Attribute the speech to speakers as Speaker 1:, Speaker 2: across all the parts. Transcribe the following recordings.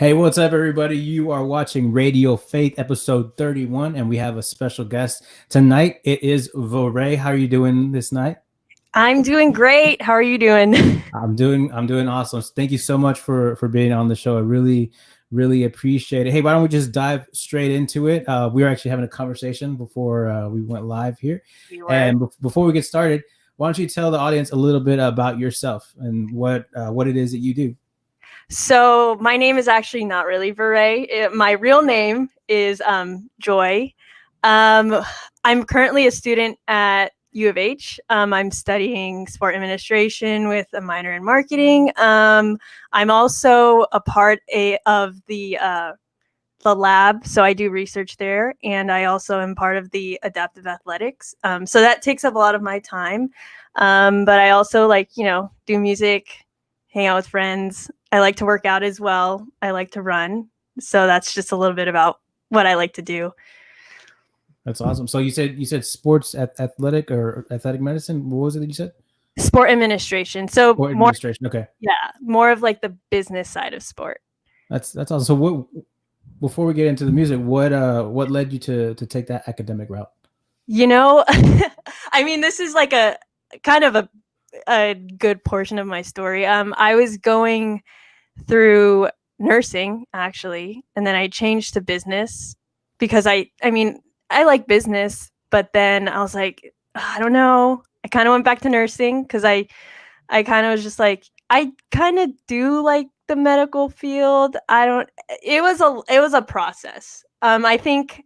Speaker 1: Hey, what's up, everybody? You are watching Radio Faith, episode 31, and we have a special guest tonight. It is Viray. How are you doing this night?
Speaker 2: I'm doing great. How are you doing?
Speaker 1: I'm doing awesome. Thank you so much for being on the show. I really appreciate it. Hey, why don't we just dive straight into it? We were actually having a conversation before we went live here,
Speaker 2: You were.
Speaker 1: and before we get started, why don't you tell the audience a little bit about yourself and what it is that you do?
Speaker 2: So my name is actually not really Viray. My real name is Joy. Um, I'm currently a student at U of H. I'm studying sport administration with a minor in marketing. I'm also a part of the lab, so I do research there, and I also am part of the adaptive athletics. So that takes up a lot of my time. But I also do music, hang out with friends. I like to work out as well. I like to run. So that's just a little bit about what I like to do.
Speaker 1: That's awesome. So you said sports athletic or athletic medicine. What was it that you said?
Speaker 2: Sport administration. So
Speaker 1: Sport
Speaker 2: more,
Speaker 1: administration. Okay,
Speaker 2: yeah, more of like the business side of sport.
Speaker 1: that's awesome. So what? Before we get into the music, what led you to take that academic route?
Speaker 2: You know, I mean, this is like a kind of a good portion of my story. I was going through nursing actually, and then I changed to business because I mean, I like business, but then I was like, I don't know. I kind of went back to nursing because I kind of was just like, I kind of do like the medical field. I don't. It was a process. I think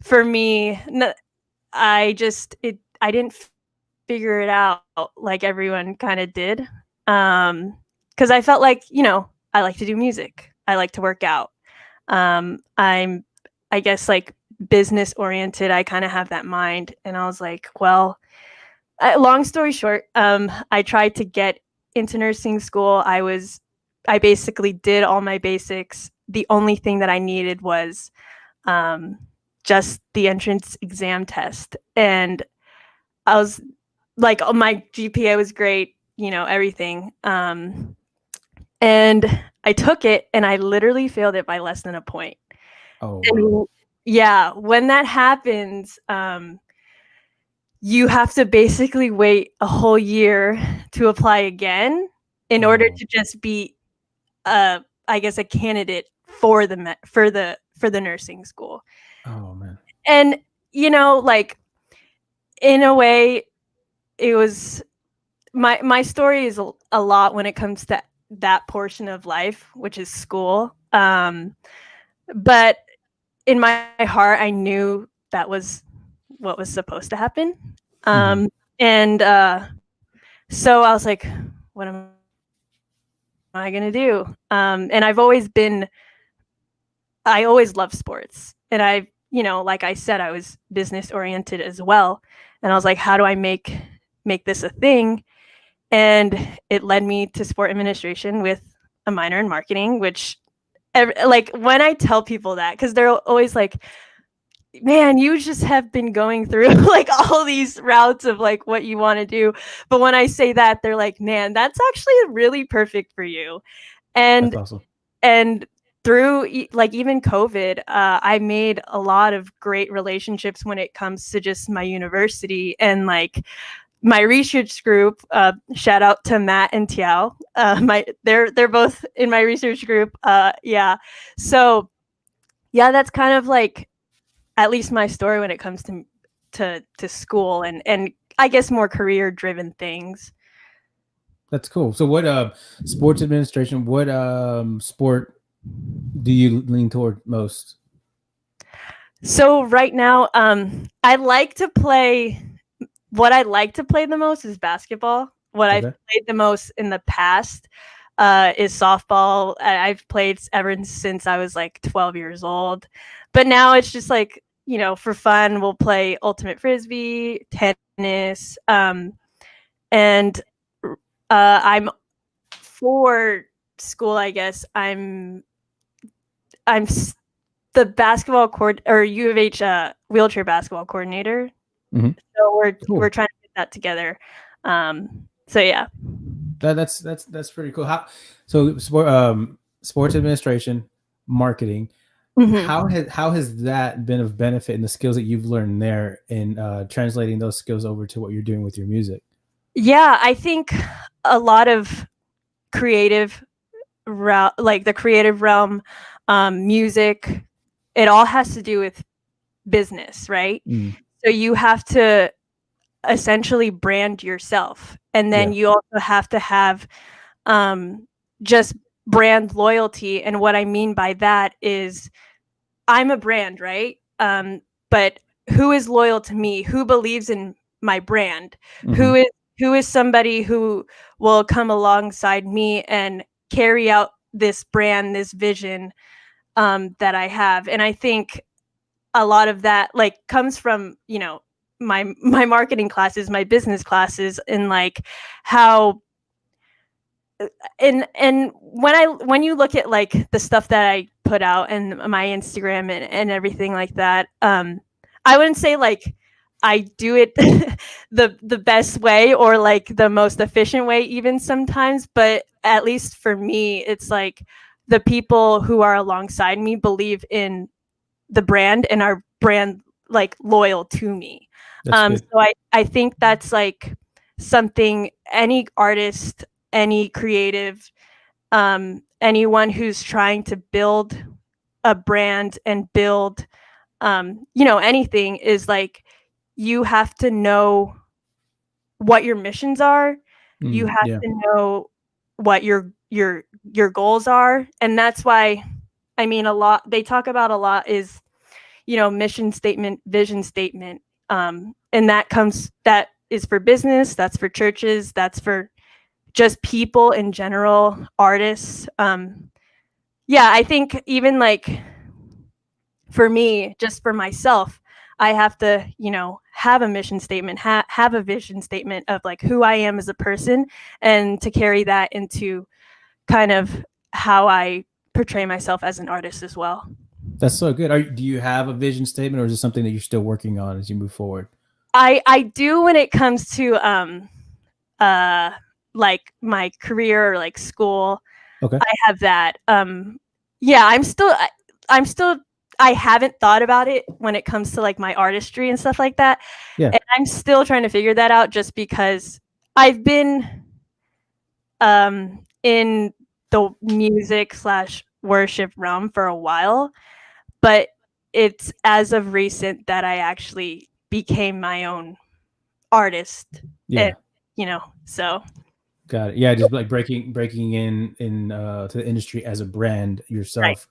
Speaker 2: for me, I didn't figure it out like everyone kind of did. Because I felt like, I like to do music. I like to work out. I'm, I guess, like business oriented. I kind of have that mind. And I was like, well, long story short, I tried to get into nursing school. I basically did all my basics. The only thing that I needed was um, just the entrance exam test. And I was like, oh, my GPA was great, everything. And I took it and I literally failed it by less than a point.
Speaker 1: Oh wow.
Speaker 2: And yeah, when that happens, you have to basically wait a whole year to apply again in order
Speaker 1: Oh
Speaker 2: to just be, I guess, a candidate for the nursing school.
Speaker 1: oh man.
Speaker 2: And like in a way, it was my story is a lot when it comes to that portion of life, which is school. But in my heart, I knew that was what was supposed to happen.
Speaker 1: Hmm.
Speaker 2: And so I was like, what am I gonna do? And I always loved sports, and like I said, I was business oriented as well. And I was like, how do I make this a thing? And it led me to sport administration with a minor in marketing, which like when I tell people that, because they're always like, man, you just have been going through like all these routes of like what you want to do. But when I say that, they're like, man, that's actually really perfect for you.
Speaker 1: That's
Speaker 2: And
Speaker 1: awesome.
Speaker 2: and through like even COVID, I made a lot of great relationships when it comes to just my university and like my research group. Shout out to Matt and Tiao. They're both in my research group. Yeah, so yeah, that's kind of like at least my story when it comes to school and I guess more career driven things.
Speaker 1: That's cool. So what sports administration, what sport do you lean toward most?
Speaker 2: So right now, I like to play. What I like to play the most is basketball. What I've
Speaker 1: Okay.
Speaker 2: played the most in the past is softball. I've played ever since I was like 12 years old. But now it's just like, for fun, we'll play ultimate frisbee, tennis, and I'm for school. I guess I'm the basketball court or U of H wheelchair basketball coordinator.
Speaker 1: Hmm.
Speaker 2: So we're
Speaker 1: Cool.
Speaker 2: trying to get that together. So yeah.
Speaker 1: That's pretty cool. How so sports administration. marketing.
Speaker 2: Mm-hmm.
Speaker 1: How has that been of benefit in the skills that you've learned there in translating those skills over to what you're doing with your music?
Speaker 2: Yeah, I think a lot of creative like the creative realm, music, it all has to do with business, right?
Speaker 1: Mm,
Speaker 2: So you have to essentially brand yourself, and then
Speaker 1: yeah.
Speaker 2: you also have to have just brand loyalty. And what I mean by that is I'm a brand, right? But who is loyal to me? Who believes in my brand?
Speaker 1: Mm-hmm.
Speaker 2: Who is who is somebody who will come alongside me and carry out this brand, this vision, that I have? And I think a lot of that like comes from, my marketing classes, my business classes, and like how and when you look at like the stuff that I put out and my Instagram and everything like that, I wouldn't say like I do it the best way or like the most efficient way even sometimes, but at least for me it's like the people who are alongside me believe in the brand and are brand like loyal to me.
Speaker 1: That's good.
Speaker 2: So I think that's like something any artist, any creative, anyone who's trying to build a brand and build, anything is like you have to know what your missions are. You have
Speaker 1: Yeah.
Speaker 2: to know what your goals are, and that's why I mean a lot they talk about a lot is mission statement, vision statement. And that is for business, that's for churches, that's for just people in general, artists. Yeah, I think even like for me, just for myself, I have to, have a mission statement, have a vision statement of like who I am as a person, and to carry that into kind of how I portray myself as an artist as well.
Speaker 1: That's so good. Do you have a vision statement, or is it something that you're still working on as you move forward?
Speaker 2: I do when it comes to uh like my career or like school.
Speaker 1: Okay.
Speaker 2: I have that. Yeah, I'm still I haven't thought about it when it comes to like my artistry and stuff like that.
Speaker 1: Yeah.
Speaker 2: And I'm still trying to figure that out just because I've been in the music slash worship realm for a while, but it's as of recent that I actually became my own artist. And
Speaker 1: Yeah.
Speaker 2: so
Speaker 1: Got it. Yeah, just like breaking in to the industry as a brand
Speaker 2: right.
Speaker 1: yourself,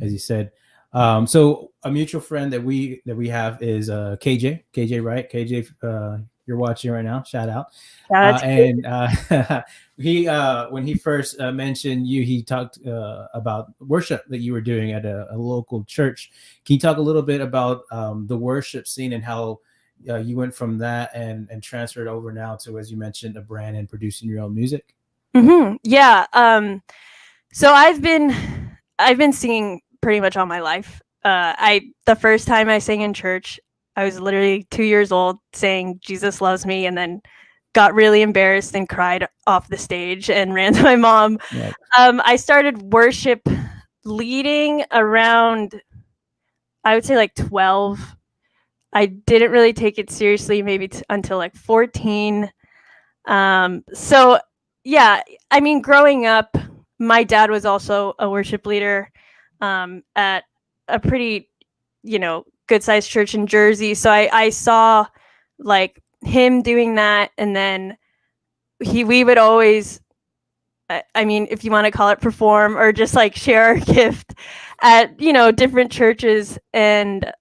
Speaker 1: as you said. So a mutual friend that we have is KJ, right? KJ, you're watching right now. Shout out.
Speaker 2: Shout out to
Speaker 1: And he when he first mentioned you, he talked about worship that you were doing at a local church. Can you talk a little bit about the worship scene and how you went from that and transferred over now to, as you mentioned, a brand and producing your own music?
Speaker 2: Yeah. So I've been singing pretty much all my life. I the first time I sang in church, I was literally 2 years old, saying "Jesus loves me," and then got really embarrassed and cried off the stage and ran to my mom.
Speaker 1: Right.
Speaker 2: I started worship leading around, I would say, like 12. I didn't really take it seriously maybe until like 14. So yeah, I mean, growing up, my dad was also a worship leader at a pretty, good sized church in Jersey. So I saw like him doing that, and then we would always, I mean, if you want to call it perform or just like share our gift at different churches, and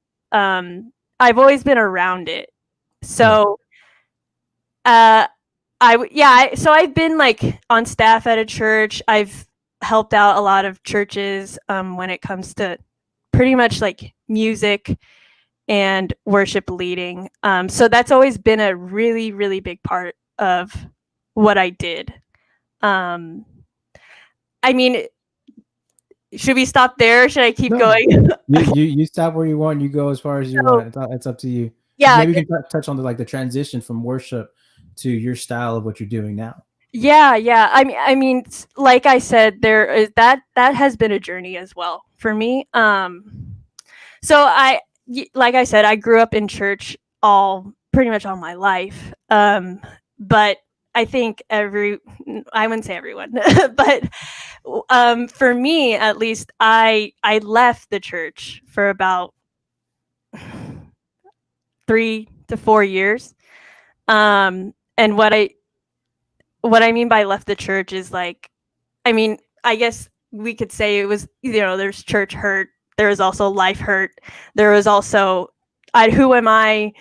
Speaker 2: I've always been around it.
Speaker 1: Yeah.
Speaker 2: So so I've been like on staff at a church. I've helped out a lot of churches when it comes to pretty much like music and worship leading. So that's always been a really, really big part of what I did. Um, I mean, should we stop there? Or should I keep
Speaker 1: No,
Speaker 2: going?
Speaker 1: you stop where you want. You go as far as you
Speaker 2: So
Speaker 1: want. It's up to you.
Speaker 2: yeah,
Speaker 1: Maybe you can touch on the transition from worship to your style of what you're doing now.
Speaker 2: Yeah. I mean, like I said, there is that has been a journey as well for me. So like I said, I grew up in church all pretty much all my life. But I think I wouldn't say everyone, but for me at least, I left the church for about 3 to 4 years. And what I mean by left the church is like, I mean, I guess we could say it was, there's church hurt. There was also life hurt. There was also, who am I,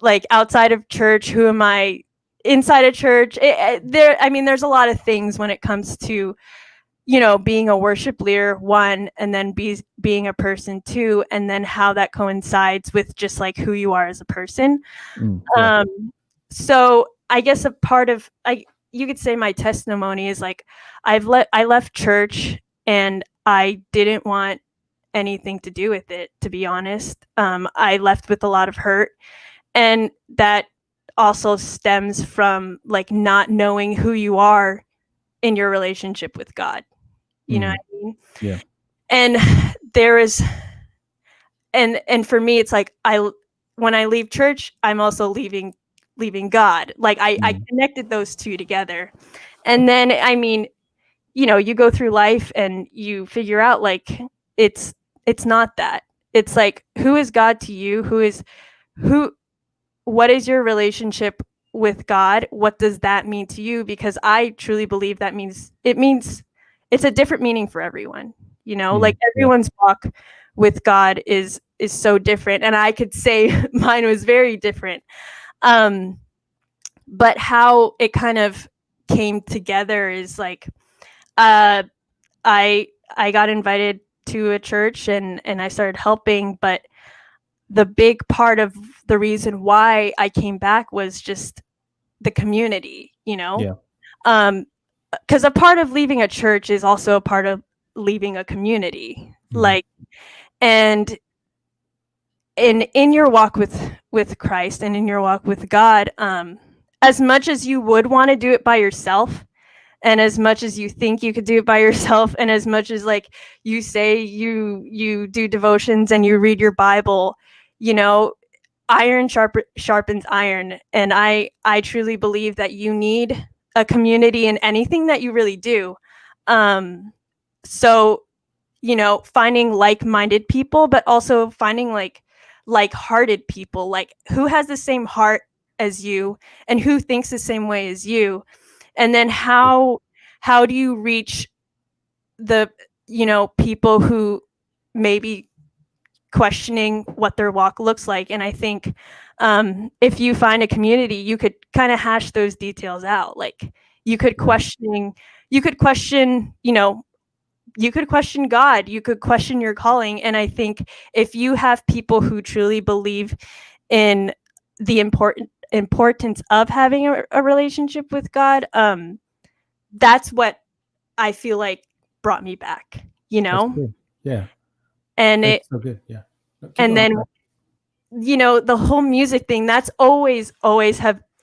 Speaker 2: like, outside of church? Who am I inside of church? There's a lot of things when it comes to, being a worship leader, one, and then being a person, two, and then how that coincides with just like who you are as a person.
Speaker 1: Yeah.
Speaker 2: So I guess a part of, you could say my testimony is like, I left church and I didn't want anything to do with it, to be honest. I left with a lot of hurt, and that also stems from like not knowing who you are in your relationship with God. You know what I mean?
Speaker 1: Yeah.
Speaker 2: And there is, and for me, it's like, when I leave church, I'm also leaving God. Like I connected those two together. And then, I mean, you go through life and you figure out like it's not that. It's like, who is God to you? Who what is your relationship with God? What does that mean to you? Because I truly believe that means it's a different meaning for everyone. Like everyone's walk with God is so different, and I could say mine was very different. But how it kind of came together is like, I got invited to a church, and I started helping, but the big part of the reason why I came back was just the community,
Speaker 1: Yeah.
Speaker 2: Because a part of leaving a church is also a part of leaving a community. Like, and in your walk with Christ and in your walk with God, as much as you would want to do it by yourself, and as much as you think you could do it by yourself, and as much as like you say you do devotions and you read your Bible, iron sharpens iron. And I truly believe that you need a community in anything that you really do. So, finding like-minded people, but also finding like-hearted people, like who has the same heart as you and who thinks the same way as you. And then how do you reach the people who maybe questioning what their walk looks like? And I think, if you find a community, you could kind of hash those details out. Like, you could question you could question God, you could question your calling. And I think if you have people who truly believe in the importance of having a relationship with God, that's what I feel like brought me back,
Speaker 1: That's good. Yeah.
Speaker 2: and
Speaker 1: That's so good. Yeah. No, keep
Speaker 2: and
Speaker 1: going.
Speaker 2: then, the whole music thing, that's always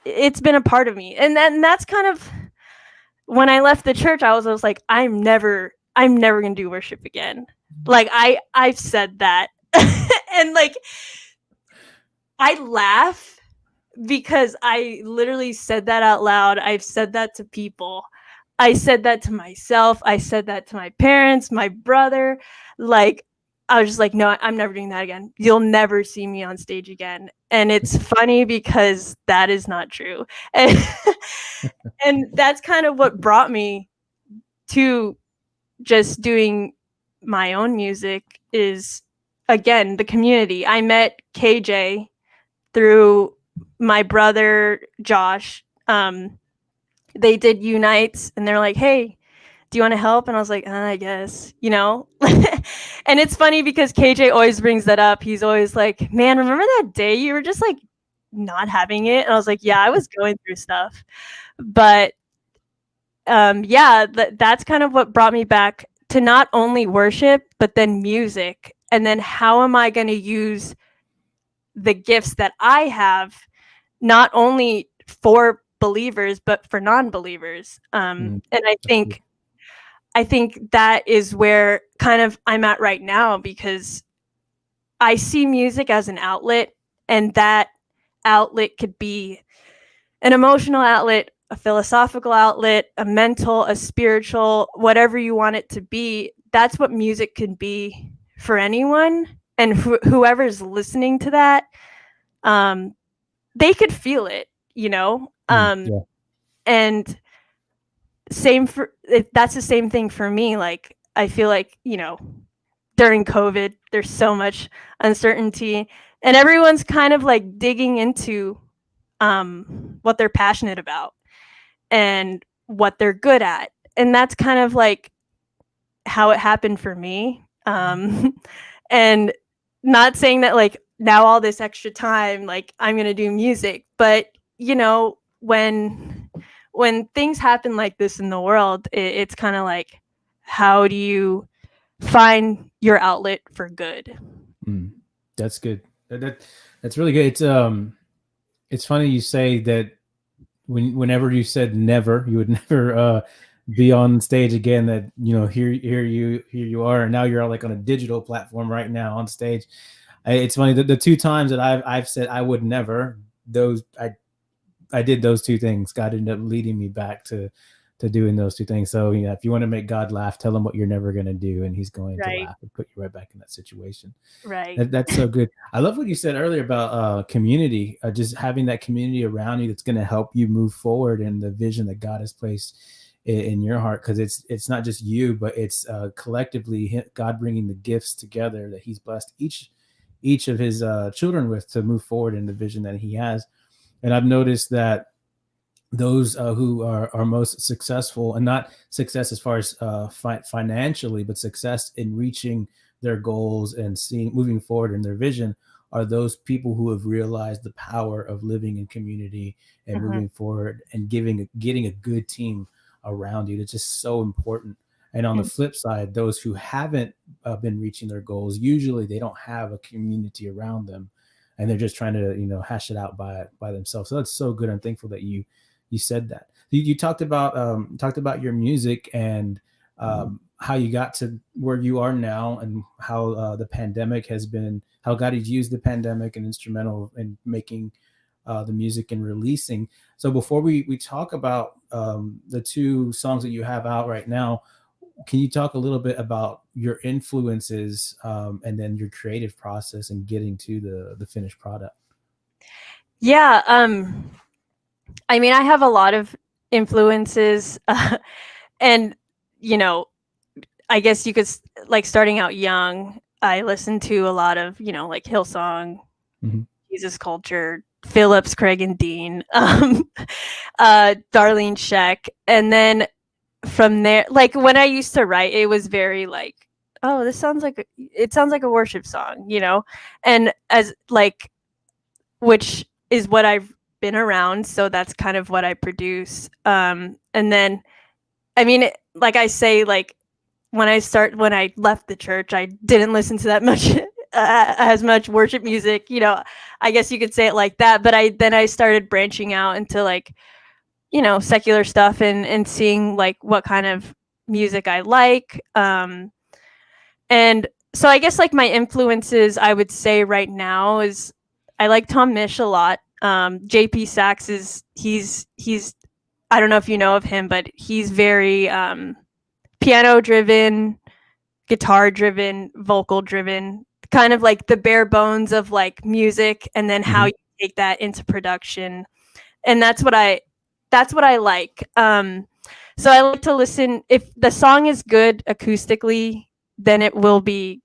Speaker 2: it's been a part of me. And then that's kind of, when I left the church, I was like, I'm never gonna do worship again. Like, I've said that. And like, I laugh because I literally said that out loud. I've said that to people. I said that to myself. I said that to my parents, my brother. Like, I was just like, no, I'm never doing that again. You'll never see me on stage again. And it's funny because that is not true. And, and that's kind of what brought me to just doing my own music, is, again, the community. I met KJ through my brother Josh. They did Unites, and they're like, hey, do you want to help? And I was like, I guess, And it's funny because KJ always brings that up. He's always like, man, remember that day you were just like not having it? And I was like, yeah, I was going through stuff. But yeah, that's kind of what brought me back to not only worship, but then music. And then how am I going to use the gifts that I have, not only for believers, but for non-believers. And
Speaker 1: That's good.
Speaker 2: I think that is where kind of I'm at right now, because I see music as an outlet, and that outlet could be an emotional outlet, a philosophical outlet, a mental, a spiritual, whatever you want it to be. That's what music can be for anyone. And whoever's listening to that, they could feel it, you know?
Speaker 1: Yeah.
Speaker 2: And that's the same thing for me. Like, I feel like, you know, during COVID, there's so much uncertainty, and everyone's kind of like digging into what they're passionate about and what they're good at. And that's kind of like how it happened for me. And not saying that like now all this extra time, like I'm going to do music, but you know, when things happen like this in the world, it's kind of like, how do you find your outlet for good?
Speaker 1: That's good. That's really good. It's funny you say that whenever you said never, you would never be on stage again. That here you are, and now you're like on a digital platform right now on stage. It's funny that the two times that I've said I would never, those I did those two things. God ended up leading me back to doing those two things. So if you want to make God laugh, tell him what you're never going to do, and he's going to laugh and put you right back in that situation.
Speaker 2: Right.
Speaker 1: That's so good. I love what you said earlier about community, just having that community around you that's going to help you move forward in the vision that God has placed in your heart. Because it's not just you, but it's collectively God bringing the gifts together that he's blessed each of his children with to move forward in the vision that he has. And I've noticed that those who are most successful, and not success as far as financially, but success in reaching their goals and moving forward in their vision, are those people who have realized the power of living in community and moving forward and getting a good team around you. It's just so important. And on the flip side, those who haven't been reaching their goals, usually they don't have a community around them, and they're just trying to hash it out by themselves. So that's so good. I'm thankful that you said that. You talked about your music and how you got to where you are now, and how the pandemic how God has used the pandemic and instrumental in making the music and releasing. So before we talk about the two songs that you have out right now, can you talk a little bit about your influences and then your creative process and getting to the finished product?
Speaker 2: Yeah. I mean, I have a lot of influences, and I guess you could, like, starting out young, I listened to a lot of like Hillsong, Jesus Culture, Phillips, Craig and Dean, Darlene Zschech, and then from there, like when I used to write, it was very like, oh, this sounds like a worship song, and as like, which is what I've been around, so that's kind of what I produce. And then, I mean, like I say, like when I left the church, I didn't listen to that much as much worship music, I guess you could say it like that. But I started branching out into like, secular stuff, and seeing like what kind of music I like. And so I guess like my influences, I would say right now, is I like Tom Misch a lot. JP Sachs he's I don't know if you know of him, but he's very piano driven, guitar driven, vocal driven, kind of like the bare bones of like music, and then how you take that into production. And that's what I like. So I like to listen. If the song is good acoustically, then it will be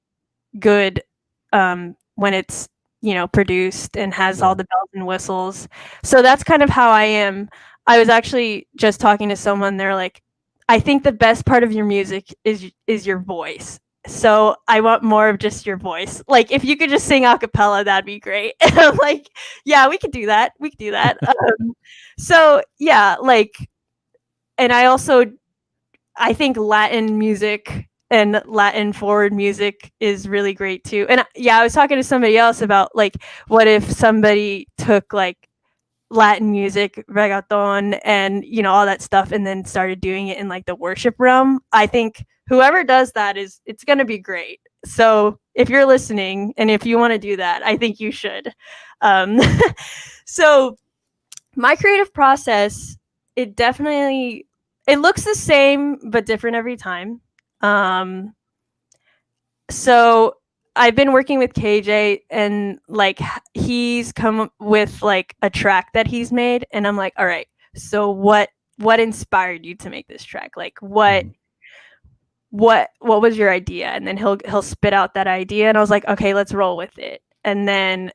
Speaker 2: good when it's produced and has all the bells and whistles. So that's kind of how I am. I was actually just talking to someone. They're like, I think the best part of your music is your voice. So I want more of just your voice. Like if you could just sing a cappella, that'd be great. And I'm like, yeah, we could do that. So yeah, like, and I think Latin music and Latin forward music is really great too. And yeah, I was talking to somebody else about like, what if somebody took like Latin music, reggaeton, and all that stuff, and then started doing it in like the worship realm. I think whoever does that it's going to be great. So if you're listening and if you want to do that, I think you should. Um, so my creative process, it looks the same but different every time. So I've been working with KJ, and like he's come with like a track that he's made, and I'm like, all right, so what inspired you to make this track? Like what was your idea? And then he'll spit out that idea, and I was like, okay, let's roll with it. And then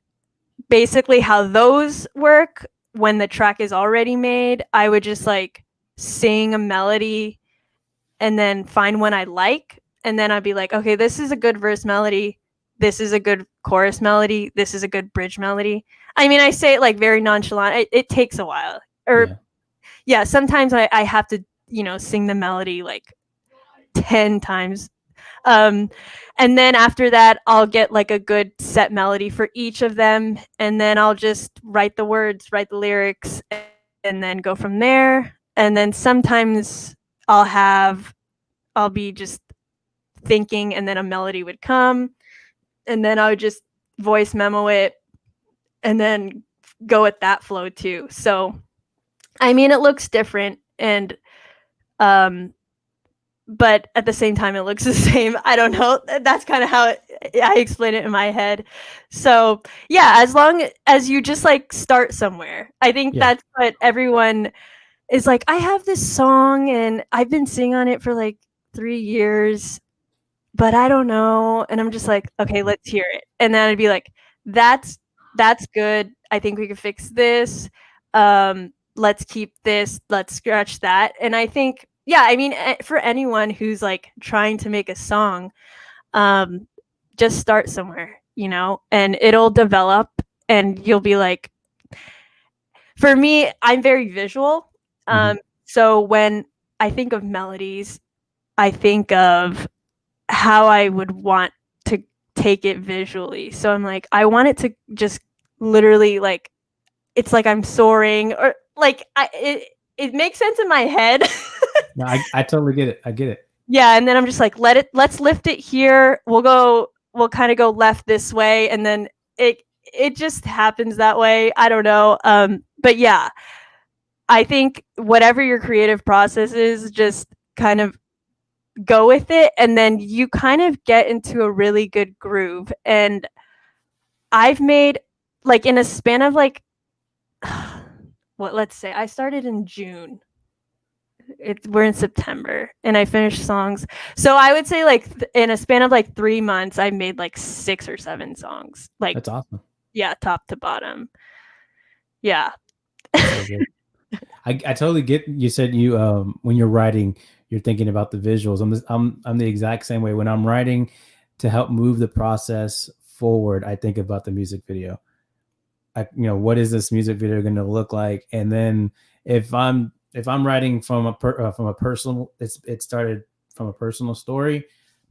Speaker 2: basically how those work, when the track is already made, I would just like sing a melody and then find one I like, and then I'd be like, okay, this is a good verse melody, this is a good chorus melody, this is a good bridge melody. I mean, I say it like very nonchalant. It takes a while. Or yeah, sometimes I have to, sing the melody like 10 times. And then after that, I'll get like a good set melody for each of them, and then I'll just write the words, write the lyrics, and then go from there. And then sometimes I'll be just thinking, and then a melody would come, and then I would just voice memo it, and then go with that flow too. So, I mean, it looks different, and but at the same time, it looks the same. I don't know. That's kind of how I explain it in my head. So yeah, as long as you just like start somewhere, I think that's what everyone is like. I have this song and I've been singing on it for like 3 years, but I don't know. And I'm just like, okay, let's hear it. And then I'd be like, that's good. I think we can fix this. Let's keep this. Let's scratch that. And I think, yeah, I mean, for anyone who's like trying to make a song, just start somewhere, and it'll develop, and you'll be like, for me, I'm very visual. So when I think of melodies, I think of how I would want to take it visually. So I'm like, I want it to just literally like, it's like I'm soaring, or like it makes sense in my head.
Speaker 1: No, I totally get it. I get it.
Speaker 2: Yeah, and then I'm just like, let's lift it here. We'll kind of go left this way, and then it just happens that way. I don't know. But yeah, I think whatever your creative process is, just kind of go with it, and then you kind of get into a really good groove. And I've made like in a span of like let's say I started in June. We're in September, and I finished songs. So I would say like in a span of like 3 months, I made like 6 or 7 songs. Like,
Speaker 1: that's awesome.
Speaker 2: Yeah, top to bottom. Yeah.
Speaker 1: So I totally get. You said you when you're writing, you're thinking about the visuals. I'm the exact same way. When I'm writing to help move the process forward, I think about the music video. What is this music video going to look like? And then if I'm writing from a personal, it started from a personal story,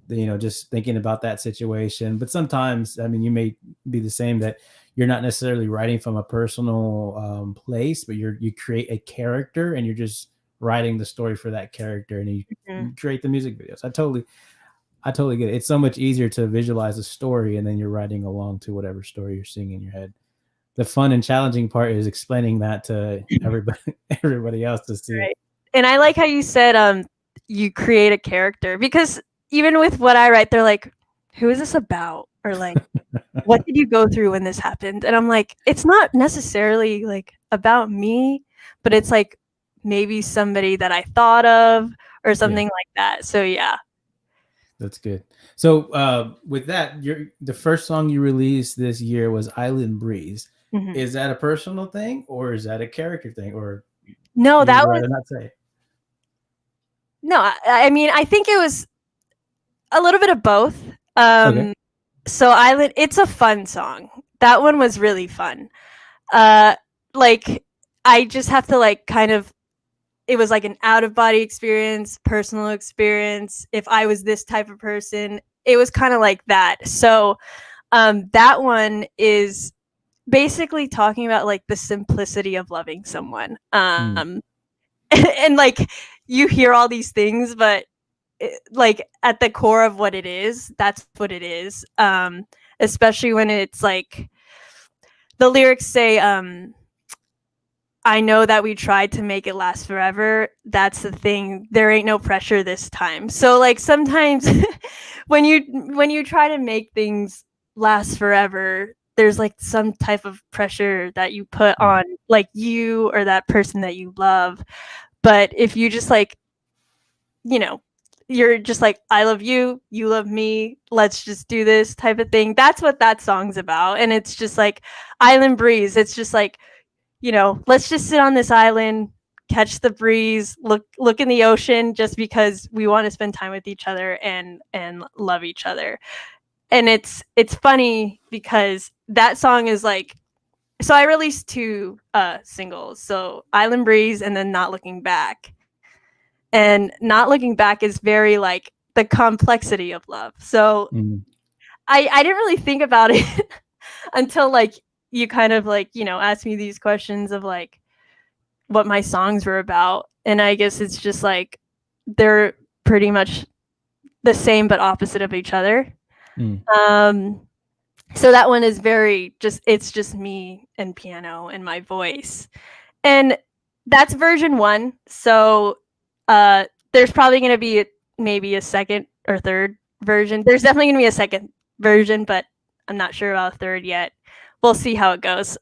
Speaker 1: just thinking about that situation. But sometimes, I mean, you may be the same, that you're not necessarily writing from a personal place, but you create a character, and you're just writing the story for that character, and you create the music videos. I totally get it. It's so much easier to visualize a story, and then you're writing along to whatever story you're seeing in your head. The fun and challenging part is explaining that to everybody else to see. Right.
Speaker 2: And I like how you said you create a character, because even with what I write, they're like, who is this about? Or like, what did you go through when this happened? And I'm like, it's not necessarily like about me, but it's like maybe somebody that I thought of or something like that. So yeah.
Speaker 1: That's good. So with that, the first song you released this year was Island Breeze. Is that a personal thing, or is that a character thing, or
Speaker 2: no? That
Speaker 1: was not say.
Speaker 2: No, I mean, I think it was a little bit of both. Okay. So Island, it's a fun song. That one was really fun. Like I just have to like kind of, it was like an out of body experience, personal experience. If I was this type of person, it was kind of like that. So that one is basically talking about like the simplicity of loving someone.
Speaker 1: Mm.
Speaker 2: And like you hear all these things, but like at the core of what it is, that's what it is. Especially when it's like the lyrics say, I know that we tried to make it last forever. That's the thing. There ain't no pressure this time. So like sometimes when you try to make things last forever, there's like some type of pressure that you put
Speaker 1: Mm.
Speaker 2: on like you or that person that you love. But if you just like, you know, you're just like, I love you, you love me, let's just do this type of thing. That's what that song's about. And it's just like island breeze. It's just like, let's just sit on this island, catch the breeze, look in the ocean just because we want to spend time with each other and love each other. And it's funny because that song is like, so I released two singles. So Island Breeze and then Not Looking Back. And Not Looking Back is very like the complexity of love. So
Speaker 1: Mm.
Speaker 2: I didn't really think about it until like you kind of like, asked me these questions of like what my songs were about. And I guess it's just like they're pretty much the same but opposite of each other.
Speaker 1: Mm.
Speaker 2: So that one is very just, it's just me and piano and my voice. And that's version one. So there's probably going to be maybe a second or third version. There's definitely going to be a second version, but I'm not sure about a third yet. We'll see how it goes.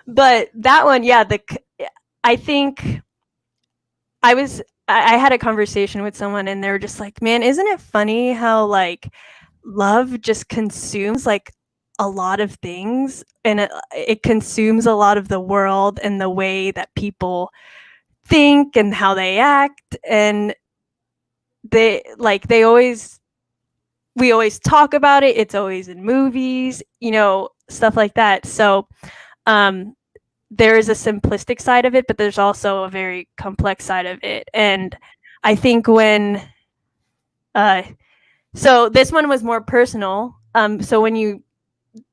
Speaker 2: But that one, yeah, I think I had a conversation with someone and they were just like, man, isn't it funny how like love just consumes like a lot of things, and it consumes a lot of the world and the way that people think and how they act. And they always we always talk about it. It's always in movies, stuff like that. So um there is a simplistic side of it, but there's also a very complex side of it. And I think when uh so this one was more personal. So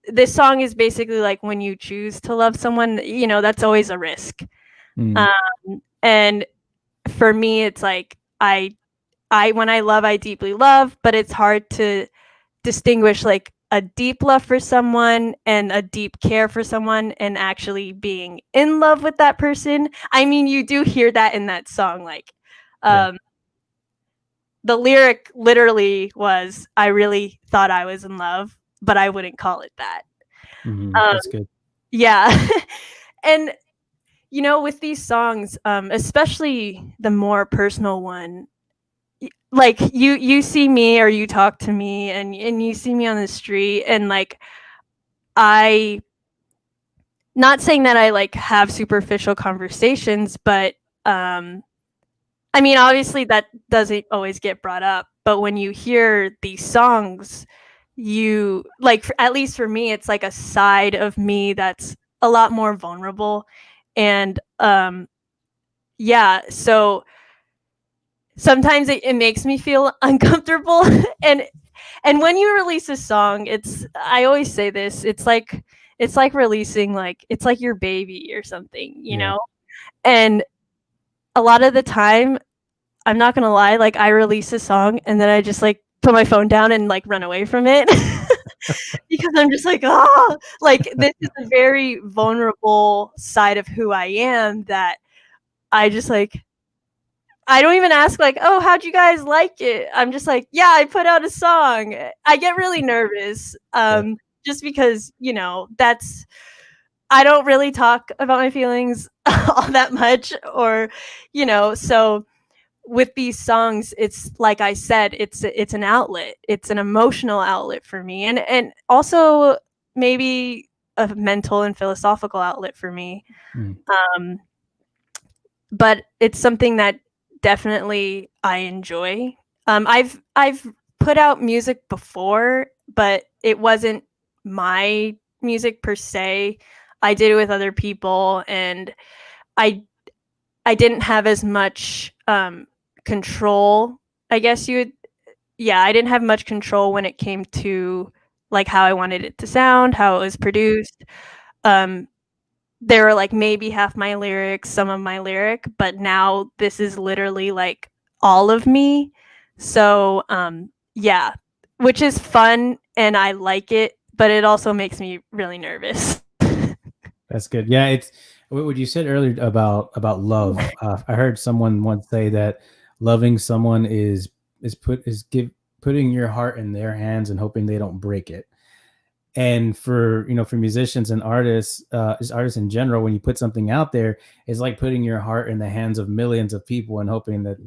Speaker 2: this song is basically like when you choose to love someone, that's always a risk.
Speaker 1: Mm.
Speaker 2: And for me, it's like I when I love, I deeply love, but it's hard to distinguish like a deep love for someone and a deep care for someone and actually being in love with that person. I mean, you do hear that in that song. Like,
Speaker 1: Yeah.
Speaker 2: the lyric literally was, I really thought I was in love, but I wouldn't call it that.
Speaker 1: Mm.
Speaker 2: Um,
Speaker 1: That's good.
Speaker 2: yeah. And, with these songs, especially the more personal one, like you see me or you talk to me and you see me on the street and like I not saying that I like have superficial conversations, but I mean obviously that doesn't always get brought up, but when you hear these songs, you like at least for me it's like a side of me that's a lot more vulnerable. And yeah, so sometimes it makes me feel uncomfortable. and when you release a song, I always say this, it's like releasing, like it's like your baby or something,
Speaker 1: Yeah.
Speaker 2: and a lot of the time, I'm not gonna lie, like I release a song and then I just like put my phone down and like run away from it. Because I'm just like, oh, like this is a very vulnerable side of who I am that I just like, I don't even ask like, "Oh, how'd you guys like it?" I'm just like, "Yeah, I put out a song." I get really nervous,
Speaker 1: Yeah.
Speaker 2: just because, that's I don't really talk about my feelings all that much, or, so with these songs, it's like I said, it's an outlet. It's an emotional outlet for me, and also maybe a mental and philosophical outlet for me.
Speaker 1: Mm.
Speaker 2: Um, but it's something that definitely I enjoy. I've put out music before, but it wasn't my music per se. I did it with other people, and I I didn't have as much control. I guess you would, yeah, I didn't have much control when it came to like how I wanted it to sound, how it was produced. Um, there were like maybe half my lyrics, some of my lyric, but now this is literally like all of me. So yeah, which is fun and I like it, but it also makes me really nervous.
Speaker 1: That's good. Yeah, it's what you said earlier about love. I heard someone once say that loving someone is putting your heart in their hands and hoping they don't break it. And for for musicians and artists, as artists in general, when you put something out there, it's like putting your heart in the hands of millions of people and hoping that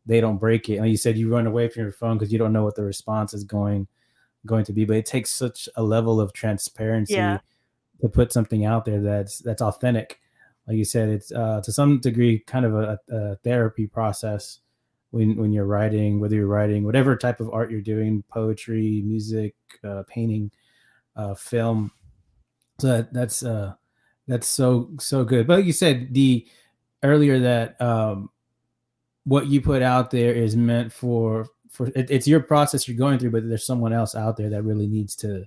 Speaker 1: they don't break it. And you said you run away from your phone because you don't know what the response is going to be. But it takes such a level of
Speaker 2: Yeah.
Speaker 1: transparency to put something out there that's authentic. Like you said, it's to some degree kind of a therapy process when you're writing, whether you're writing whatever type of art you're doing, poetry, music, painting, film. So that's so good. But like you said the earlier that what you put out there is meant it's your process you're going through, but there's someone else out there that really needs to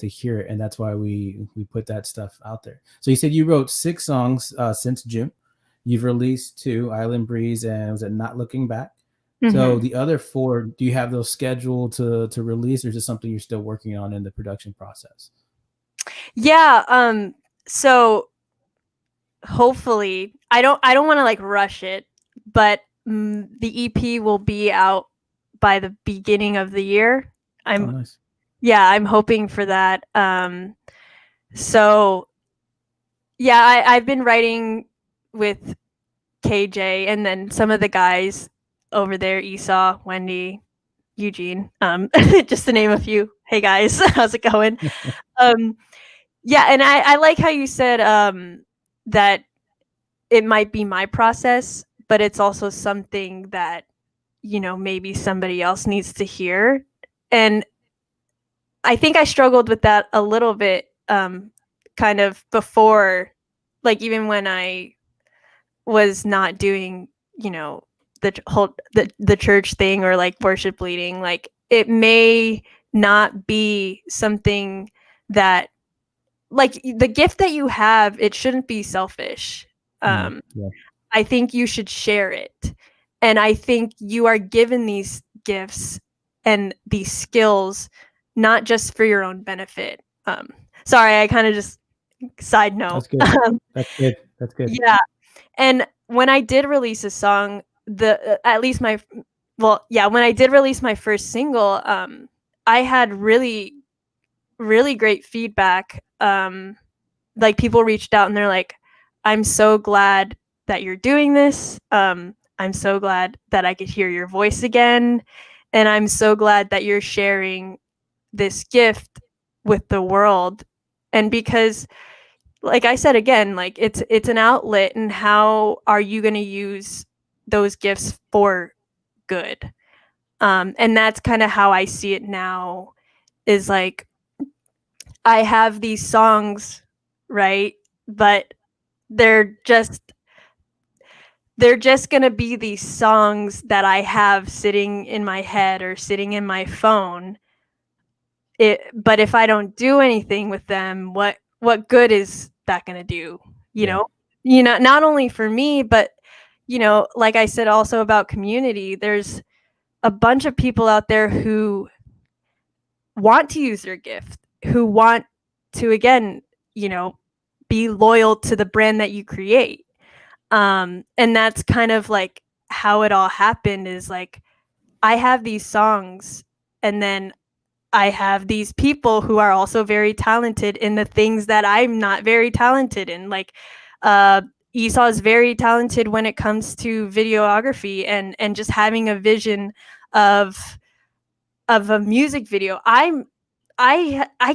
Speaker 1: hear it, and that's why we put that stuff out there. So you said you wrote 6 songs since June. You've released 2, Island Breeze and was it Not Looking Back? So
Speaker 2: Mm-hmm.
Speaker 1: the other 4, do you have those scheduled to release, or is it something you're still working on in the production process?
Speaker 2: Yeah. So hopefully, I don't want to like rush it, but the EP will be out by the beginning of the year.
Speaker 1: Oh,
Speaker 2: I'm
Speaker 1: nice.
Speaker 2: Yeah, I'm hoping for that. So yeah, I've been writing with KJ and then some of the guys over there, Esau, Wendy, Eugene, just to name a few. Hey guys, how's it going? Um, yeah, and I like how you said that it might be my process, but it's also something that, maybe somebody else needs to hear. And I think I struggled with that a little bit, kind of before, like even when I was not doing, the church thing or like worship leading. Like it may not be something that, like the gift that you have, it shouldn't be selfish.
Speaker 1: Mm,
Speaker 2: Um,
Speaker 1: yeah.
Speaker 2: I think you should share it. And I think you are given these gifts and these skills not just for your own benefit. Sorry, I kind of just side note.
Speaker 1: That's good. That's good. That's good.
Speaker 2: Yeah. And when I did release a song, the at least my well, yeah, when I did release my first single, I had really, really great feedback. Like people reached out and they're like, "I'm so glad that you're doing this. I'm so glad that I could hear your voice again, and I'm so glad that you're sharing this gift with the world." And because, like I said again, like it's an outlet, and how are you going to use those gifts for good? And that's kind of how I see it now. Is like I have these songs, right? But they're just they're just going to be these songs that I have sitting in my head or sitting in my phone. But if I don't do anything with them, what good is that going to do? You
Speaker 1: Yeah.
Speaker 2: know, not only for me, but like I said, also about community. There's a bunch of people out there who want to use their gift, who want to again, you know, be loyal to the brand that you create. And that's kind of like how it all happened. Is like I have these songs, and then I have these people who are also very talented in the things that I'm not very talented in. Like uh Esau is very talented when it comes to videography and just having a vision of a music video. I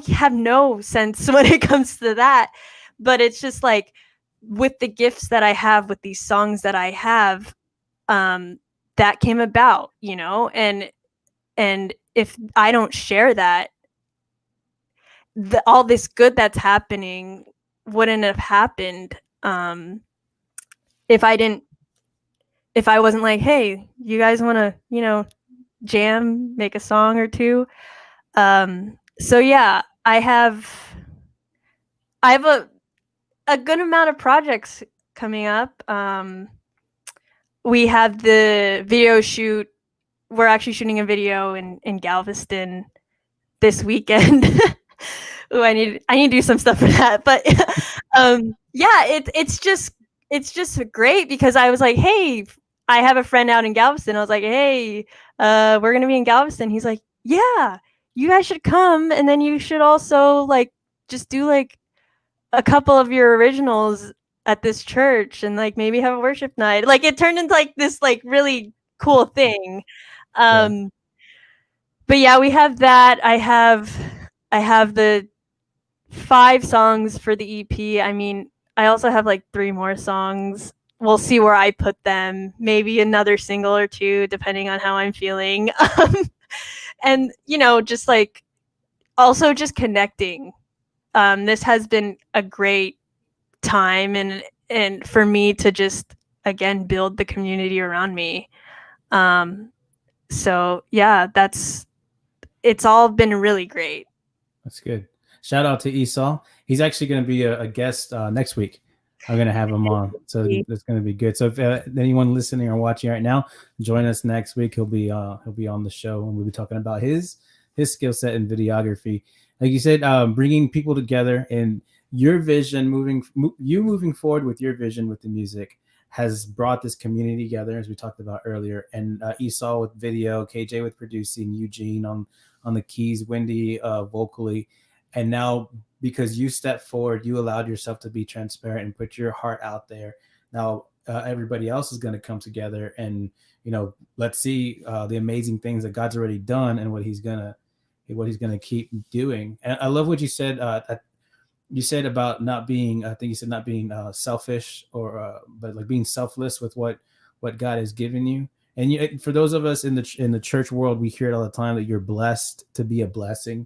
Speaker 2: have no sense when it comes to that, but it's just like with the gifts that I have, with these songs that I have, um that came about, and if I don't share that, all this good that's happening wouldn't have happened, if I didn't if I wasn't like, hey, you guys want to, jam, make a song or two. So yeah, I have a good amount of projects coming up. We have the video shoot. We're actually shooting a video in Galveston this weekend. Ooh, I need to do some stuff for that. But yeah, it's just great because I was like, hey, I have a friend out in Galveston. I was like, hey, we're gonna be in Galveston. He's like, yeah, you guys should come, and then you should also like just do like a couple of your originals at this church and like maybe have a worship night. Like it turned into like this like really cool thing.
Speaker 1: Yeah.
Speaker 2: Um, but yeah, we have that. I have the 5 songs for the EP. I mean, I also have like 3 more songs. We'll see where I put them. Maybe another single or two, depending on how I'm feeling. And you know, just like also just connecting. This has been a great time and for me to just again build the community around me. Um, so yeah, it's all been really great.
Speaker 1: That's good. Shout out to Esau. He's actually going to be a guest next week. I'm going to have him on, so that's going to be good. So if anyone listening or watching right now, join us next week. He'll be on the show, and we'll be talking about his skill set in videography. Like you said, bringing people together and your vision, moving forward with your vision with the music has brought this community together, as we talked about earlier. And Esau with video, KJ with producing, Eugene on the keys, Wendy vocally, and now because you stepped forward, you allowed yourself to be transparent and put your heart out there. Now everybody else is going to come together, and let's see the amazing things that God's already done and what He's gonna keep doing. And I love what you said. You said about not being, I think you said not being selfish or but like being selfless with what God has given you. And for those of us in the church world, we hear it all the time that you're blessed to be a blessing,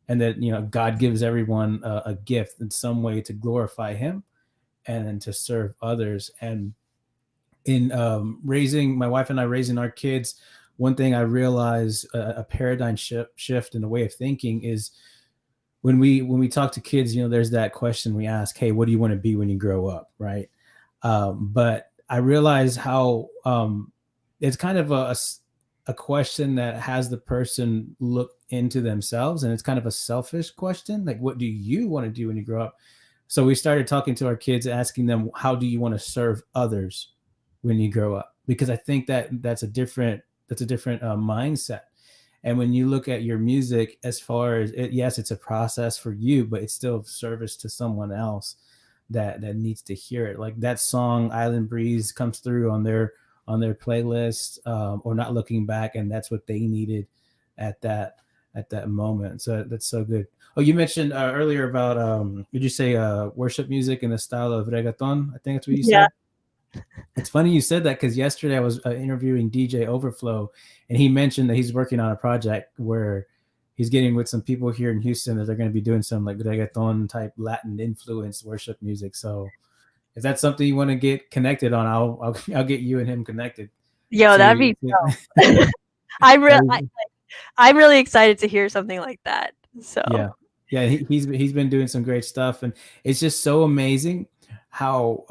Speaker 1: and that God gives everyone a gift in some way to glorify Him and then to serve others. And in raising my wife and I, raising our kids, one thing I realized a paradigm shift in the way of thinking is when we talk to kids, there's that question we ask, hey, what do you want to be when you grow up, right? But I realize how it's kind of a question that has the person look into themselves, and it's kind of a selfish question, like what do you want to do when you grow up? So we started talking to our kids, asking them, how do you want to serve others when you grow up? Because I think that's a different mindset. And when you look at your music, as far as yes, it's a process for you, but it's still service to someone else that needs to hear it. Like that song Island Breeze comes through on their playlist, or Not Looking Back, and that's what they needed at that moment. So that's so good. Oh, you mentioned earlier about did you say worship music in the style of reggaeton? I think that's what you
Speaker 2: Yeah.
Speaker 1: said. It's funny you said that, because yesterday I was interviewing DJ Overflow, and he mentioned that he's working on a project where he's getting with some people here in Houston that they're going to be doing some like reggaeton type Latin influenced worship music. So if that's something you want to get connected on, I'll get you and him connected.
Speaker 2: Yo, that'd
Speaker 1: To
Speaker 2: be dope. I'm real. I'm really excited to hear something like that. So
Speaker 1: yeah, he's been doing some great stuff, and it's just so amazing how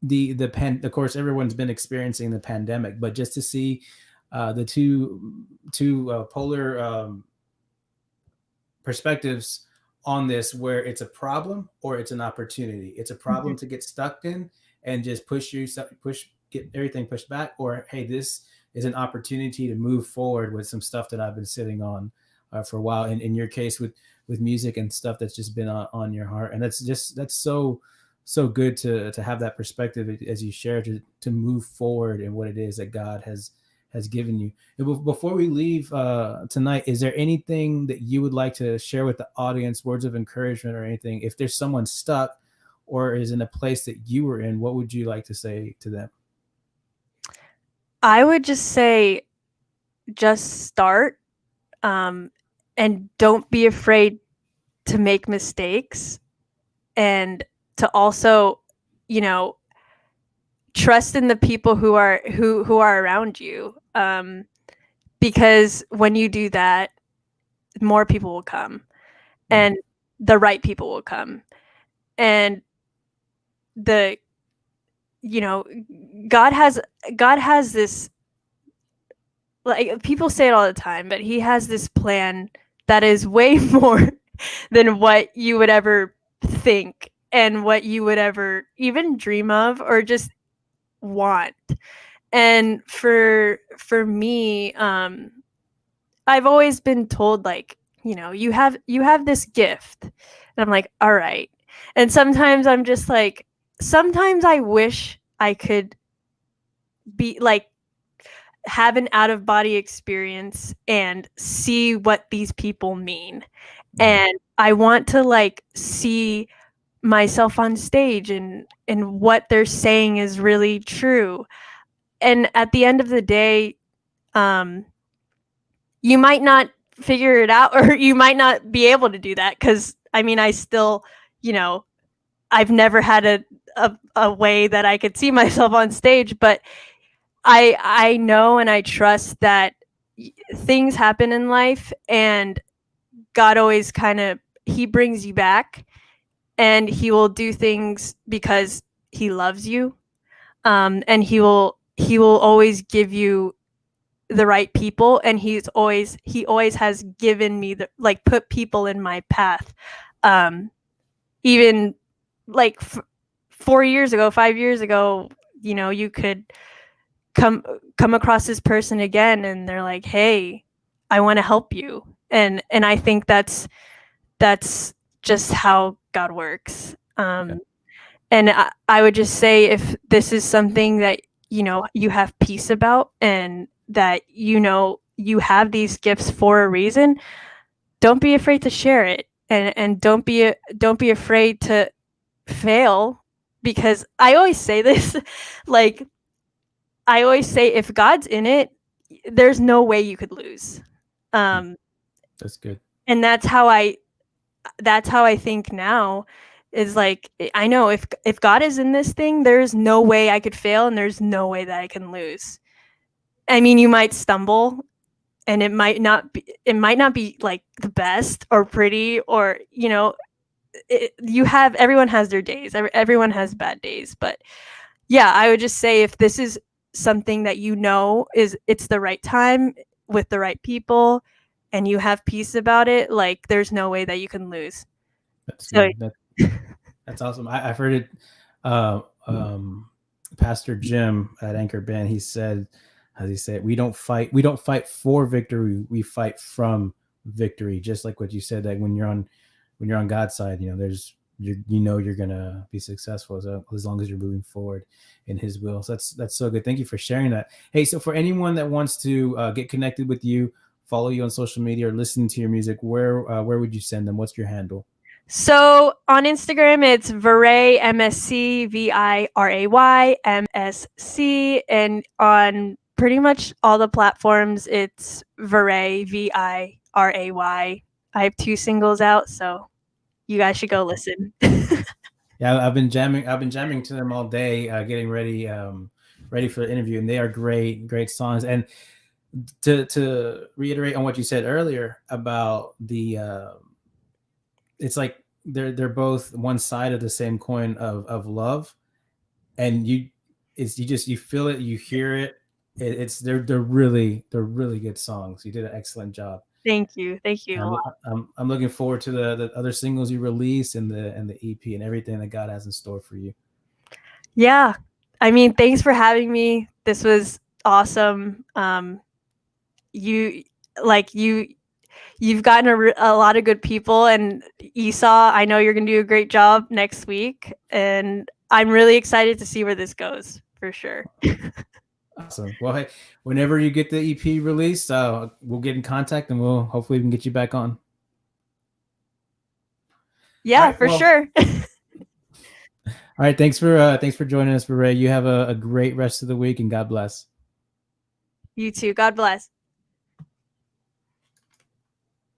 Speaker 1: of course everyone's been experiencing the pandemic, but just to see the two polar perspectives on this, where it's a problem or it's an opportunity. It's a problem to get stuck in and just get everything pushed back, or hey, this is an opportunity to move forward with some stuff that I've been sitting on for a while. And in your case with music and stuff that's just been on your heart, and that's so good to have that perspective as you share, to move forward in what it is that God has given you. And before we leave tonight, is there anything that you would like to share with the audience, words of encouragement or anything? If there's someone stuck or is in a place that you were in, what would you like to say to them?
Speaker 2: I would just say, just start, and don't be afraid to make mistakes, and to also, trust in the people who are around you, because when you do that, more people will come, and the right people will come. And the you know, God has this, like, people say it all the time, but he has this plan that is way more than what you would ever think and what you would ever even dream of or just want. And for me, I've always been told, like, you have this gift. And I'm like, all right. And sometimes I'm just like, sometimes I wish I could be like, have an out of body experience and see what these people mean. And I want to, like, see myself on stage, and what they're saying is really true. And at the end of the day, you might not figure it out, or you might not be able to do that, because I mean, I still, I've never had a way that I could see myself on stage, but I know and I trust that things happen in life, and God always he brings you back, and he will do things because he loves you. And he will always give you the right people, and he always has given me put people in my path. Even like 4 years ago, 5 years ago, you could come across this person again, and they're like, hey, I want to help you. And I think that's just how God works. And I would just say, if this is something that you have peace about, and that you have these gifts for a reason, don't be afraid to share it, and don't be afraid to fail. Because I always say this, like, I always say, if God's in it, there's no way you could lose.
Speaker 1: That's good.
Speaker 2: And that's how I think now, is like, I know if God is in this thing, there's no way I could fail, and there's no way that I can lose. I mean, you might stumble, and it might not be like the best or pretty, or everyone has their days. Everyone has bad days. But yeah, I would just say, if this is something that it's the right time with the right people, and you have peace about it, like, there's no way that you can lose.
Speaker 1: That's good. That's awesome. I've heard it. Pastor Jim at Anchor Band, he said, we don't fight for victory, we fight from victory. Just like what you said, that when you're on God's side, you're gonna be successful as long as you're moving forward in his will. So that's so good. Thank you for sharing that. Hey, so for anyone that wants to get connected with you, follow you on social media, or listen to your music, where would you send them? What's your handle?
Speaker 2: So on Instagram, it's Viray, MSC, Viray, MSC. And on pretty much all the platforms, it's Viray, Viray. I have 2 singles out, so you guys should go listen.
Speaker 1: Yeah, I've been jamming to them all day, getting ready for the interview, and they are great songs. And to reiterate on what you said earlier about the it's like they're both one side of the same coin of love, and you feel it, you hear it. They're really good songs. You did an excellent job.
Speaker 2: Thank you.
Speaker 1: I'm looking forward to the other singles you release, and the EP, and everything that God has in store for you.
Speaker 2: Yeah, I mean, thanks for having me. This was awesome. You've gotten a lot of good people, and Esau, I know you're going to do a great job next week, and I'm really excited to see where this goes, for sure.
Speaker 1: Awesome. Well, hey, whenever you get the EP released, we'll get in contact, and we'll hopefully we can get you back on.
Speaker 2: Yeah, right, for sure.
Speaker 1: All right. Thanks for joining us, Viray. You have a great rest of the week, and God bless.
Speaker 2: You too. God bless.